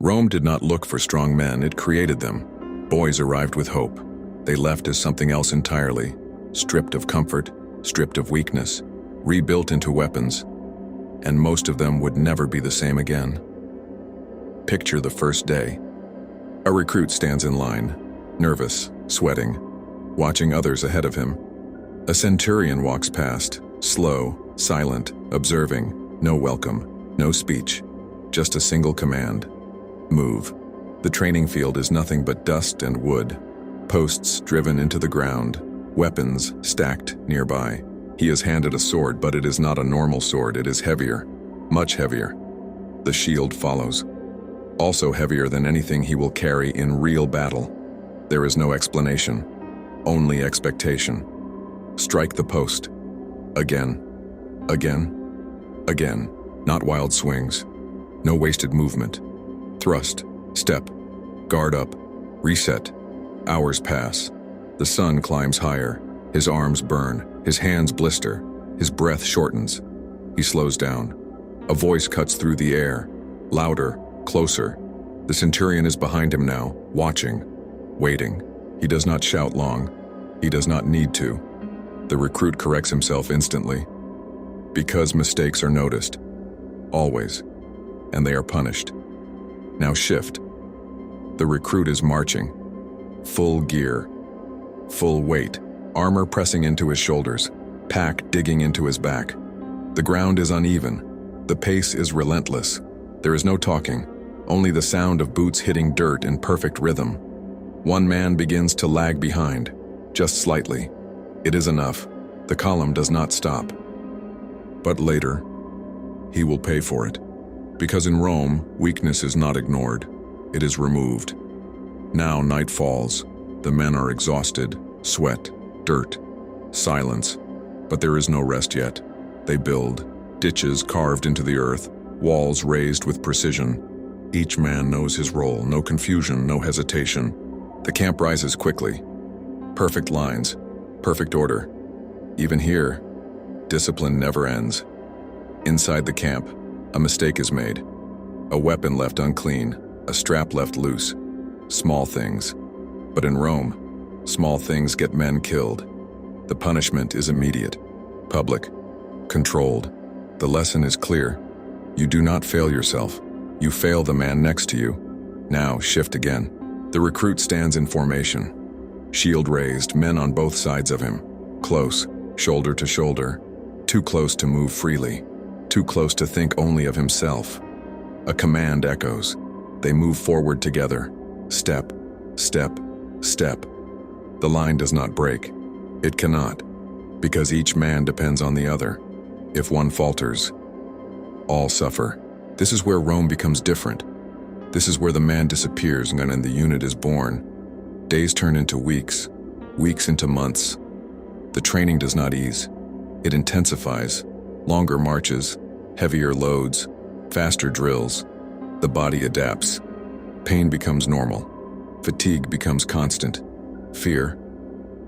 Rome did not look for strong men, it created them. Boys arrived with hope. They left as something else entirely, stripped of comfort, stripped of weakness, rebuilt into weapons, and most of them would never be the same again. Picture the first day. A recruit stands in line, nervous, sweating, watching others ahead of him. A centurion walks past, slow, silent, observing, no welcome, no speech, just a single command: move. The training field is nothing but dust and wood, posts driven into the ground, weapons stacked nearby. He is handed a sword, but it is not a normal sword, it is heavier, much heavier. The shield follows, also heavier than anything he will carry in real battle. There is no explanation, only expectation. Strike the post. Again, again, again. Not wild swings, no wasted movement. Thrust, step, guard up, reset. Hours pass. The sun climbs higher. His arms burn, his hands blister, his breath shortens. He slows down. A voice cuts through the air, louder, closer. The centurion is behind him now, watching, waiting. He does not shout long. He does not need to. The recruit corrects himself instantly. Because mistakes are noticed. Always. And they are punished. Now shift. The recruit is marching. Full gear. Full weight. Armor pressing into his shoulders. Pack digging into his back. The ground is uneven. The pace is relentless. There is no talking. Only the sound of boots hitting dirt in perfect rhythm. One man begins to lag behind. Just slightly. It is enough. The column does not stop. But later, he will pay for it. Because in Rome, weakness is not ignored. It is removed. Now night falls. The men are exhausted. Sweat, dirt, silence. But there is no rest yet. They build. Ditches carved into the earth. Walls raised with precision. Each man knows his role. No confusion, no hesitation. The camp rises quickly. Perfect lines. Perfect order. Even here, discipline never ends. Inside the camp, a mistake is made. A weapon left unclean, a strap left loose. Small things. But in Rome, small things get men killed. The punishment is immediate, public, controlled. The lesson is clear. You do not fail yourself. You fail the man next to you. Now shift again. The recruit stands in formation. Shield raised, men on both sides of him. Close, shoulder to shoulder. Too close to move freely. Too close to think only of himself. A command echoes. They move forward together. Step, step, step. The line does not break. It cannot, because each man depends on the other. If one falters, all suffer. This is where Rome becomes different. This is where the man disappears and the unit is born. Days turn into weeks, weeks into months. The training does not ease. It intensifies. Longer marches, heavier loads, faster drills. The body adapts. Pain becomes normal. Fatigue becomes constant. Fear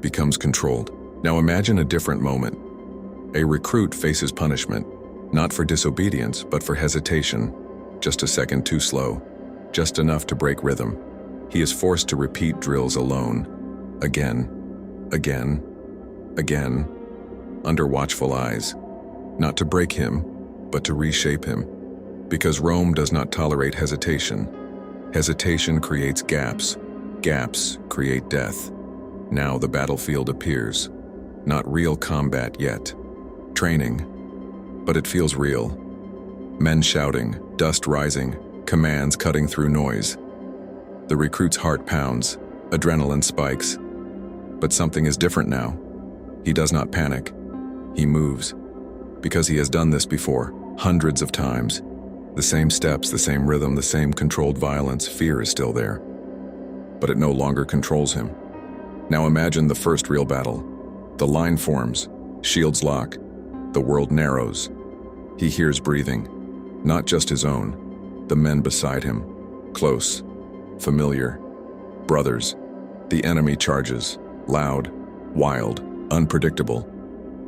becomes controlled. Now imagine a different moment. A recruit faces punishment, not for disobedience, but for hesitation. Just a second too slow, just enough to break rhythm. He is forced to repeat drills alone, again, again, again, under watchful eyes, not to break him, but to reshape him. Because Rome does not tolerate hesitation. Hesitation creates gaps. Gaps create death. Now the battlefield appears. Not real combat yet. Training, but it feels real. Men shouting, dust rising, commands cutting through noise. The recruit's heart pounds, adrenaline spikes. But something is different now. He does not panic. He moves. Because he has done this before, hundreds of times. The same steps, the same rhythm, the same controlled violence. Fear is still there. But it no longer controls him. Now imagine the first real battle. The line forms, shields lock, the world narrows. He hears breathing, not just his own, the men beside him, close, familiar, brothers. The enemy charges, loud, wild, unpredictable.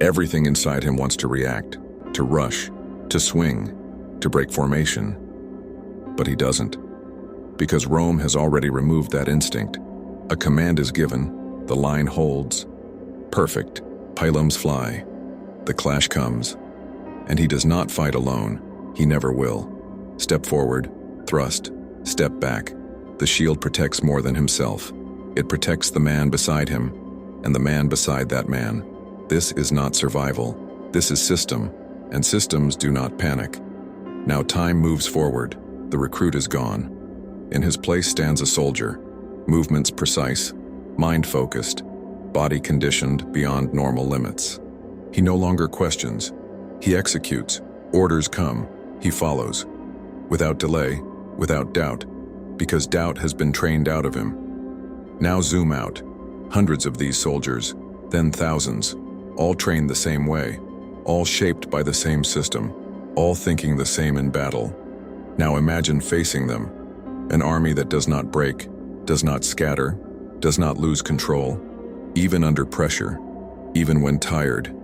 Everything inside him wants to react, to rush, to swing, to break formation. But he doesn't. Because Rome has already removed that instinct. A command is given, the line holds. Perfect. Pylums fly. The clash comes. And he does not fight alone. He never will. Step forward, thrust, step back. The shield protects more than himself. It protects the man beside him, and the man beside that man. This is not survival. This is system, and systems do not panic. Now time moves forward. The recruit is gone. In his place stands a soldier. Movements precise, mind focused, body conditioned beyond normal limits. He no longer questions. He executes. Orders come. He follows. Without delay, without doubt, because doubt has been trained out of him. Now zoom out. Hundreds of these soldiers, then thousands, all trained the same way, all shaped by the same system, all thinking the same in battle. Now imagine facing them, an army that does not break, does not scatter, does not lose control, even under pressure, even when tired,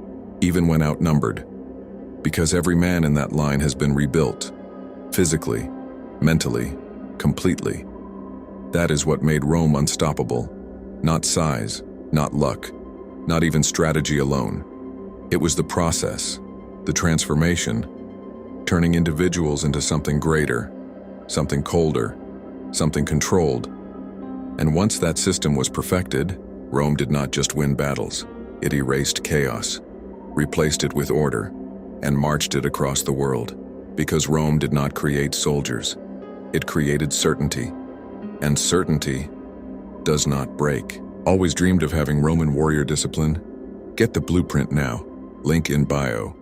even when outnumbered. Because every man in that line has been rebuilt, physically, mentally, completely. That is what made Rome unstoppable. Not size, not luck, not even strategy alone. It was the process, the transformation, turning individuals into something greater, something colder, something controlled. And once that system was perfected, Rome did not just win battles. It erased chaos, replaced it with order, and marched it across the world. Because Rome did not create soldiers. It created certainty. And certainty does not break. Always dreamed of having Roman warrior discipline? Get the blueprint now. Link in bio.